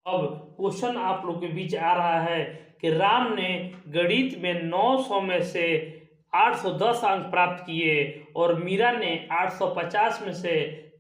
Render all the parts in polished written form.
अब क्वेश्चन आप लोग के बीच आ रहा है कि राम ने गणित में 900 में से 810 अंक प्राप्त किए और मीरा ने 850 में से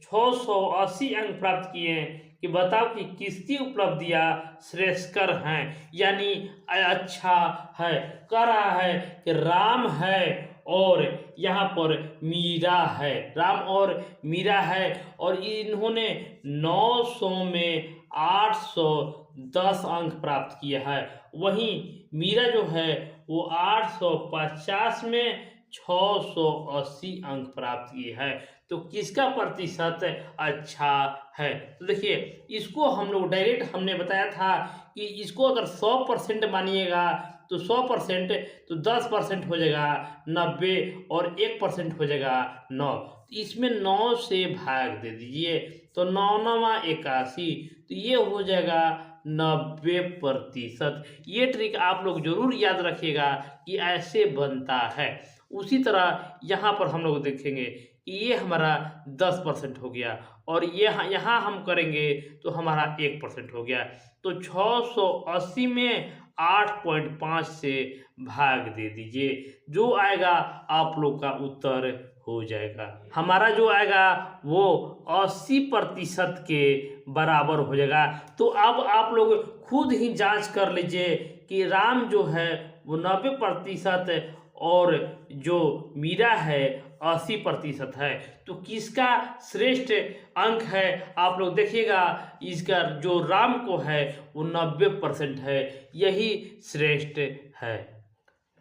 680 अंक प्राप्त किए कि बताओ कि किसकी उपलब्धियां श्रेयस्कर हैं, यानी अच्छा है। कह रहा है कि राम है और यहाँ पर मीरा है, राम और मीरा है और इन्होंने 900 में 810 अंक प्राप्त किया है। वहीं मीरा जो है वो 850 में 680 अंक प्राप्त किए है। तो किसका प्रतिशत अच्छा है? तो देखिए, इसको हम लोग डायरेक्ट हमने बताया था कि इसको अगर 100% मानिएगा तो 100%, तो 10% हो जाएगा 90 और 1% हो जाएगा 9। इसमें 9 से भाग दे दीजिए तो 9 9 81, तो ये हो जाएगा 90%। ये ट्रिक आप लोग जरूर याद रखिएगा कि ऐसे बनता है। उसी तरह यहाँ पर हम लोग देखेंगे कि ये हमारा 10% हो गया और ये यहाँ हम करेंगे तो हमारा 1% हो गया। तो 680 में 8.5 से भाग दे दीजिए, जो आएगा आप लोग का उत्तर हो जाएगा। हमारा जो आएगा वो 80% के बराबर हो जाएगा। तो अब आप लोग खुद ही जांच कर लीजिए कि राम जो है वो 90% और जो मीरा है 80% है। तो किसका श्रेष्ठ अंक है आप लोग देखिएगा, इसका जो राम को है वो 90% है, यही श्रेष्ठ है।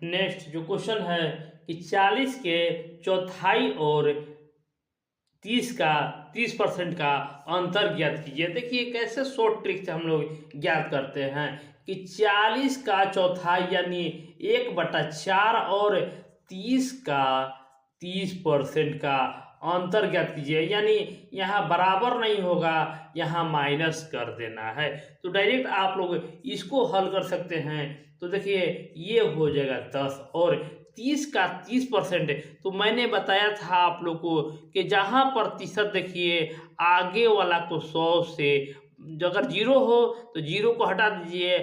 नेक्स्ट जो क्वेश्चन है कि 40 के चौथाई और 30% का अंतर ज्ञात कीजिए। देखिए कैसे शॉर्ट ट्रिक से हम लोग ज्ञात करते हैं कि 40 का चौथाई यानी 1/4 और 30% का अंतर ज्ञात कीजिए, यानी यहाँ बराबर नहीं होगा, यहाँ माइनस कर देना है। तो डायरेक्ट आप लोग इसको हल कर सकते हैं। तो देखिए ये हो जाएगा 10 और 30 का 30%। तो मैंने बताया था आप लोग को कि जहाँ प्रतिशत देखिए आगे वाला को 100 से, अगर 0 हो तो 0 को हटा दीजिए,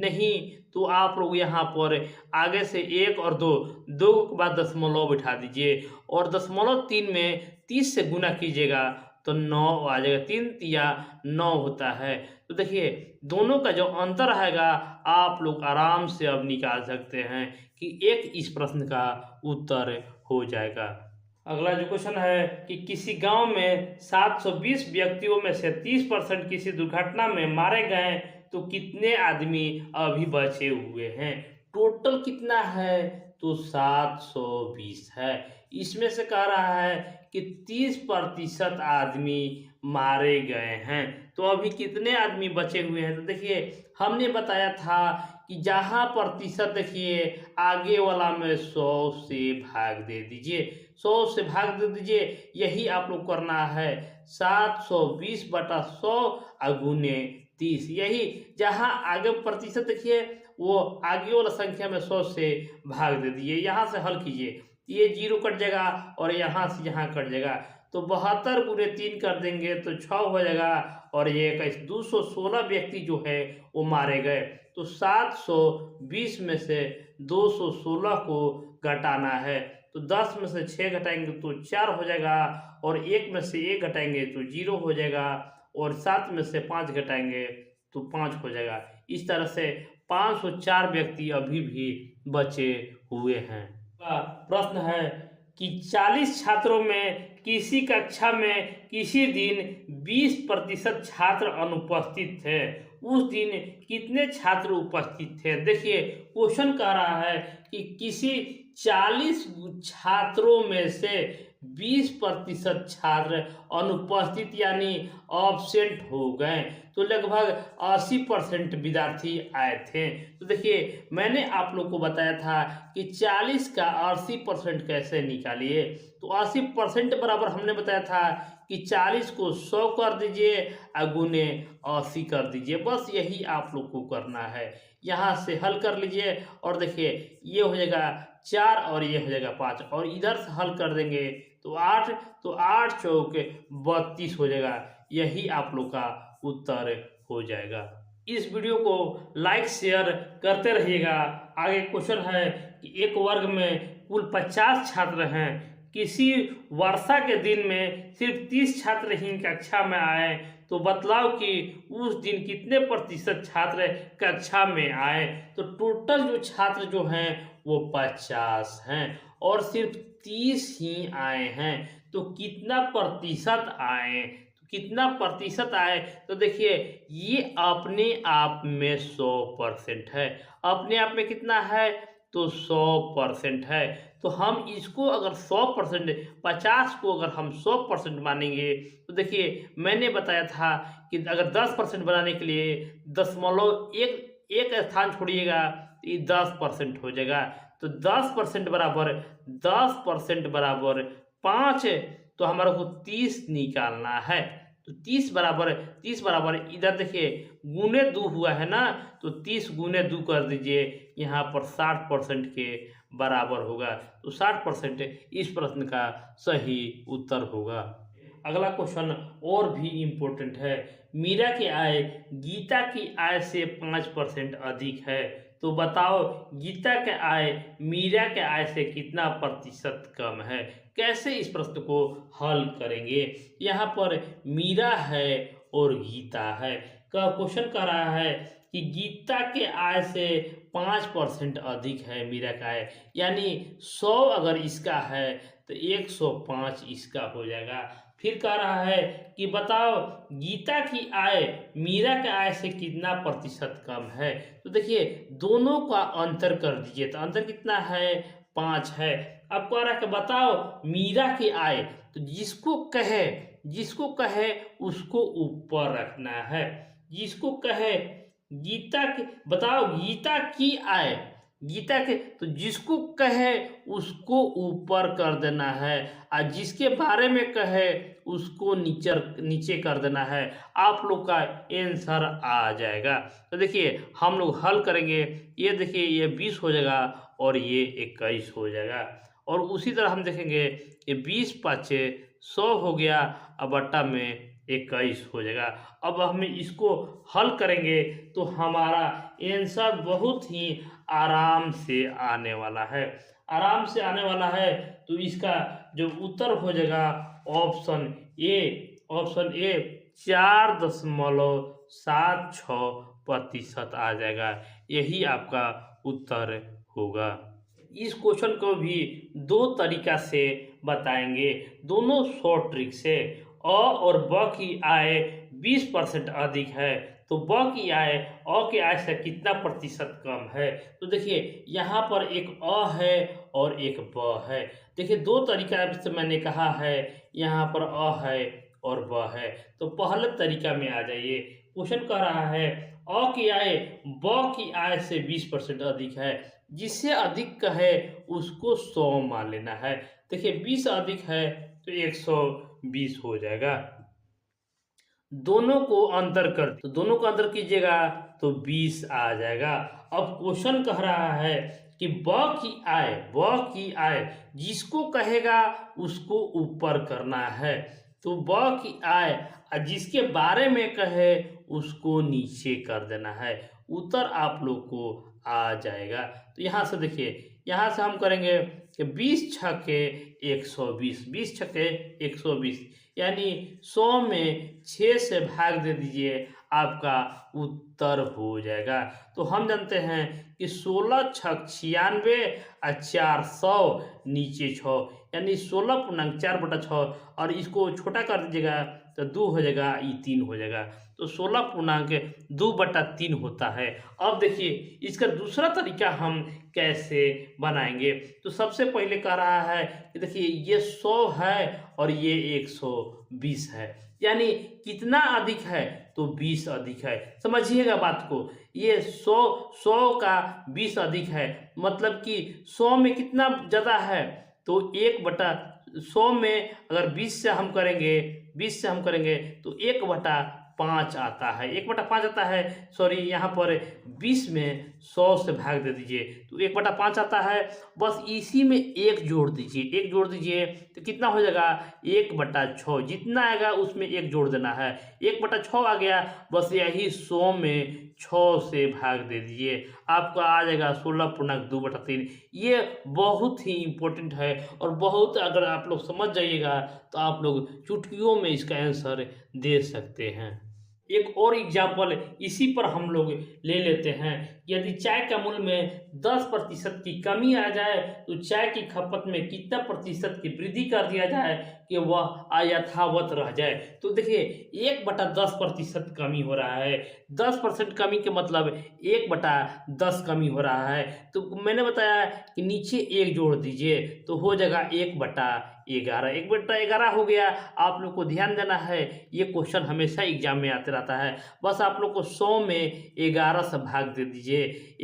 नहीं तो आप लोग यहाँ पर आगे से 1 और 2 के बाद दशमलव बिठा दीजिए और 0.3 में 30 से गुना कीजिएगा तो 9 आ जाएगा। 3 तिया 9 होता है। तो देखिए दोनों का जो अंतर आएगा आप लोग आराम से अब निकाल सकते हैं कि एक इस प्रश्न का उत्तर हो जाएगा। अगला जो क्वेश्चन है कि किसी गांव में 720 व्यक्तियों में से 30% किसी दुर्घटना में मारे गए तो कितने आदमी अभी बचे हुए हैं? टोटल कितना है? तो 720 है। इसमें से कह रहा है कि 30% आदमी मारे गए हैं, तो अभी कितने आदमी बचे हुए हैं? तो देखिए हमने बताया था कि जहाँ प्रतिशत देखिए आगे वाला में 100 से भाग दे दीजिए, 100 से भाग दे दीजिए, यही आप लोग करना है। 720/100 गुने 30, यही जहाँ आगे प्रतिशत देखिए वो आगे वाला संख्या में 100 से भाग दे दीजिए। यहाँ से हल कीजिए, ये 0 कट जाएगा और यहाँ से यहाँ कट जाएगा, तो 72 गुने 3 कर देंगे तो 6 हो जाएगा और ये 216 व्यक्ति जो है वो मारे गए। तो 720 में से 216 को घटाना है, तो 10 में से 6 घटाएंगे तो 4 हो जाएगा और 1 में से 1 घटाएंगे तो 0 हो जाएगा और 7 में से 5 घटाएंगे तो 5 हो जाएगा। इस तरह से 504 व्यक्ति अभी भी बचे हुए हैं। प्रश्न है कि 40 छात्रों में किसी कक्षा में किसी दिन 20% छात्र अनुपस्थित थे, उस दिन कितने छात्र उपस्थित थे? देखिए क्वेश्चन कह रहा है कि किसी 40 छात्रों में से 20% छात्र अनुपस्थित यानी एब्सेंट हो गए, तो लगभग 80% विद्यार्थी आए थे। तो देखिए मैंने आप लोग को बताया था कि 40 का 80% कैसे निकालिए। तो 80% बराबर हमने बताया था कि 40 को 100 कर दीजिए और गुने 80 कर दीजिए, बस यही आप लोग को करना है। यहाँ से हल कर लीजिए और देखिए ये हो जाएगा 4 और ये हो जाएगा 5 और इधर से हल कर देंगे तो 8, तो 8 चौक 32 हो जाएगा, यही आप लोग का उत्तर हो जाएगा। इस वीडियो को लाइक शेयर करते रहिएगा। आगे क्वेश्चन है कि एक वर्ग में कुल 50 छात्र हैं, किसी वर्षा के दिन में सिर्फ 30 छात्र ही कक्षा में आए, तो बतलाओ कि उस दिन कितने प्रतिशत छात्र कक्षा में आए। तो टोटल जो छात्र जो हैं वो 50 हैं और सिर्फ 30 ही आए हैं, तो कितना प्रतिशत आए, कितना प्रतिशत आए। तो देखिए ये अपने आप में 100% है, अपने आप में कितना है तो 100% है। तो हम इसको अगर 100%, 50 को अगर हम 100% मानेंगे, तो देखिए मैंने बताया था कि अगर 10% बनाने के लिए दशमलव एक एक स्थान छोड़िएगा तो ये 10% हो जाएगा। तो 10% बराबर 5, तो हमारे को 30 निकालना है। तो 30 बराबर इधर देखिए गुने 2 हुआ है ना, तो 30 गुने 2 कर दीजिए, यहाँ पर 60% के बराबर होगा। तो 60% इस प्रश्न का सही उत्तर होगा। अगला क्वेश्चन और भी इम्पोर्टेंट है। मीरा की आय गीता की आय से 5% अधिक है, तो बताओ गीता के आय मीरा के आय से कितना प्रतिशत कम है। कैसे इस प्रश्न को हल करेंगे। यहाँ पर मीरा है और गीता है का क्वेश्चन कर रहा है कि गीता के आय से 5% अधिक है मीरा का आय, यानी 100 अगर इसका है तो 105 इसका हो जाएगा। फिर कह रहा है कि बताओ गीता की आय मीरा के आय से कितना प्रतिशत कम है। तो देखिए दोनों का अंतर कर दीजिए, तो अंतर कितना है 5 है। अब कह रहा है कि बताओ मीरा की आय, तो जिसको कहे उसको ऊपर रखना है। जिसको कहे गीता के बताओ गीता की आय, गीता के तो जिसको कहे उसको ऊपर कर देना है और जिसके बारे में कहे उसको नीचे कर देना है। आप लोग का आंसर आ जाएगा। तो देखिए हम लोग हल करेंगे, ये देखिए ये 20 हो जाएगा और ये 21 हो जाएगा। और उसी तरह हम देखेंगे ये 20 पाँचे 100 हो गया और बट्टा में 21 हो जाएगा। अब हम इसको हल करेंगे तो हमारा आंसर बहुत ही आराम से आने वाला है, आराम से आने वाला है। तो इसका जो उत्तर हो जाएगा ऑप्शन ए 4.76% आ जाएगा। यही आपका उत्तर होगा। इस क्वेश्चन को भी दो तरीका से बताएंगे, दोनों शॉर्ट ट्रिक से। अ और ब की आय 20% अधिक है, तो ब की आय अ की आय से कितना प्रतिशत कम है। तो देखिए यहाँ पर एक अ है और एक ब है। देखिए दो तरीका से मैंने कहा है, यहाँ पर अ है और ब है। तो पहले तरीका में आ जाइए। क्वेश्चन कह रहा है अ की आय ब की आय से 20% अधिक है, जिससे अधिक का है उसको 100 मान लेना है। देखिए 20 अधिक है तो 120 हो जाएगा। दोनों को अंतर कर, तो दोनों को अंतर कीजिएगा तो 20 आ जाएगा। अब क्वेश्चन कह रहा है कि ब की आय जिसको कहेगा उसको ऊपर करना है। तो ब की आय जिसके बारे में कहे उसको नीचे कर देना है। उत्तर आप लोग को आ जाएगा। तो यहाँ से देखिए, यहाँ से हम करेंगे कि 20 छक्के 120, 20 छक्के 120, यानी 100 में 6 से भाग दे दीजिए, आपका उत्तर हो जाएगा। तो हम जानते हैं कि 16 छक 96 और 400 नीचे 6, यानी 16.4/6, और इसको छोटा कर दीजिएगा तो 2 हो जाएगा, ये 3 हो जाएगा। तो 16.2/3 होता है। अब देखिए इसका दूसरा तरीका हम कैसे बनाएंगे। तो सबसे पहले कह रहा है कि देखिए ये 100 है और ये 120 है, यानी कितना अधिक है तो 20 अधिक है। समझिएगा बात को, ये 100 का 20 अधिक है, मतलब कि 100 में कितना ज़्यादा है तो 1/100 में अगर 20 से हम करेंगे तो 1/5 आता है, 1/5 आता है। सॉरी, यहाँ पर 20 में 100 से भाग दे दीजिए तो 1/5 आता है। बस इसी में 1 जोड़ दीजिए तो कितना हो जाएगा 1/6। जितना आएगा उसमें 1 जोड़ देना है, 1/6 आ गया। बस यही 100 में 6 से भाग दे दीजिए, आपको आ जाएगा 16.2/3। ये बहुत ही इम्पोर्टेंट है और बहुत अगर आप लोग समझ जाइएगा तो आप लोग चुटकियों में इसका आंसर दे सकते हैं। एक और एग्जाम्पल इसी पर हम लोग ले लेते हैं। यदि चाय का मूल्य में 10% की कमी आ जाए तो चाय की खपत में कितना प्रतिशत की वृद्धि कर दिया जाए कि वह यथावत रह जाए। तो देखिए 1/10% कमी हो रहा है। 10% कमी के मतलब 1/10 कमी हो रहा है। तो मैंने बताया कि नीचे 1 जोड़ दीजिए तो हो जाएगा 1/11। 1/11 हो गया। आप लोग को ध्यान देना है, ये क्वेश्चन हमेशा एग्जाम में आते रहता है। बस आप लोग को 100 में 11 से भाग दे दीजिए।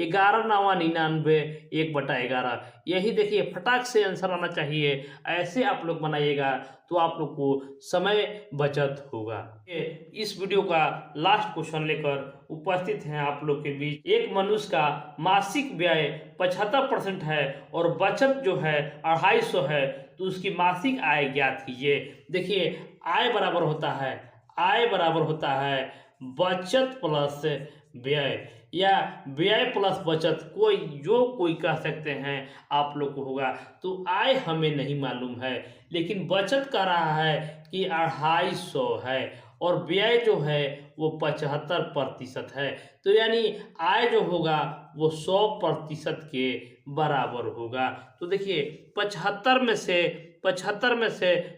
11 9 99, 1/11। यही देखिए फटाक से आंसर आना चाहिए। ऐसे आप लोग बनाइएगा तो आप लोग को समय बचत होगा। इस वीडियो का लास्ट क्वेश्चन लेकर उपस्थित हैं आप लोग के बीच। एक मनुष्य का मासिक व्यय 75% है और बचत जो है 250 है, तो उसकी मासिक आय ज्ञात कीजिए। देखिए आय बराबर होता है बचत प्लस व्यय या व्यय प्लस बचत, कोई कह सकते हैं आप लोग को होगा। तो आय हमें नहीं मालूम है लेकिन बचत कर रहा है कि 250 है और व्यय जो है वो 75% है। तो यानी आय जो होगा वो 100% के बराबर होगा। तो देखिए 75 में से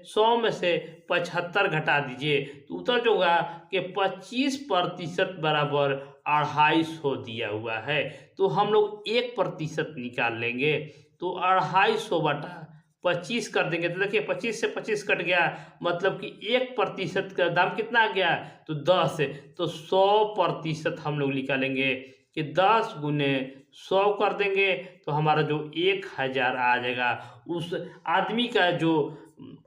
100 में से 75 घटा दीजिए तो उत्तर जो होगा कि 25% बराबर 250 दिया हुआ है। तो हम लोग 1% निकाल लेंगे तो 250 बटा 25 कर देंगे। तो देखिए 25 से 25 कट गया, मतलब कि 1% का दाम कितना आ गया तो 10 है। तो 100% हम लोग निकालेंगे कि 10 गुने 100 कर देंगे तो हमारा जो 1000 आ जाएगा। उस आदमी का जो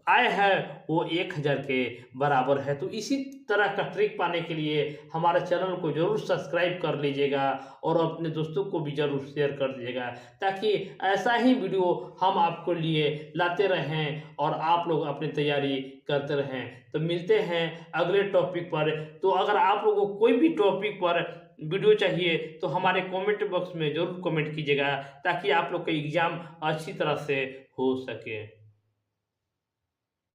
आय है वो 1000 के बराबर है। तो इसी तरह का ट्रिक पाने के लिए हमारे चैनल को जरूर सब्सक्राइब कर लीजिएगा और अपने दोस्तों को भी जरूर शेयर कर दीजिएगा, ताकि ऐसा ही वीडियो हम आपको लिए लाते रहें और आप लोग अपनी तैयारी करते रहें। तो मिलते हैं अगले टॉपिक पर। तो अगर आप लोगों को कोई भी टॉपिक पर वीडियो चाहिए तो हमारे कमेंट बॉक्स में जरूर कमेंट कीजिएगा, ताकि आप लोग का एग्ज़ाम अच्छी तरह से हो सके।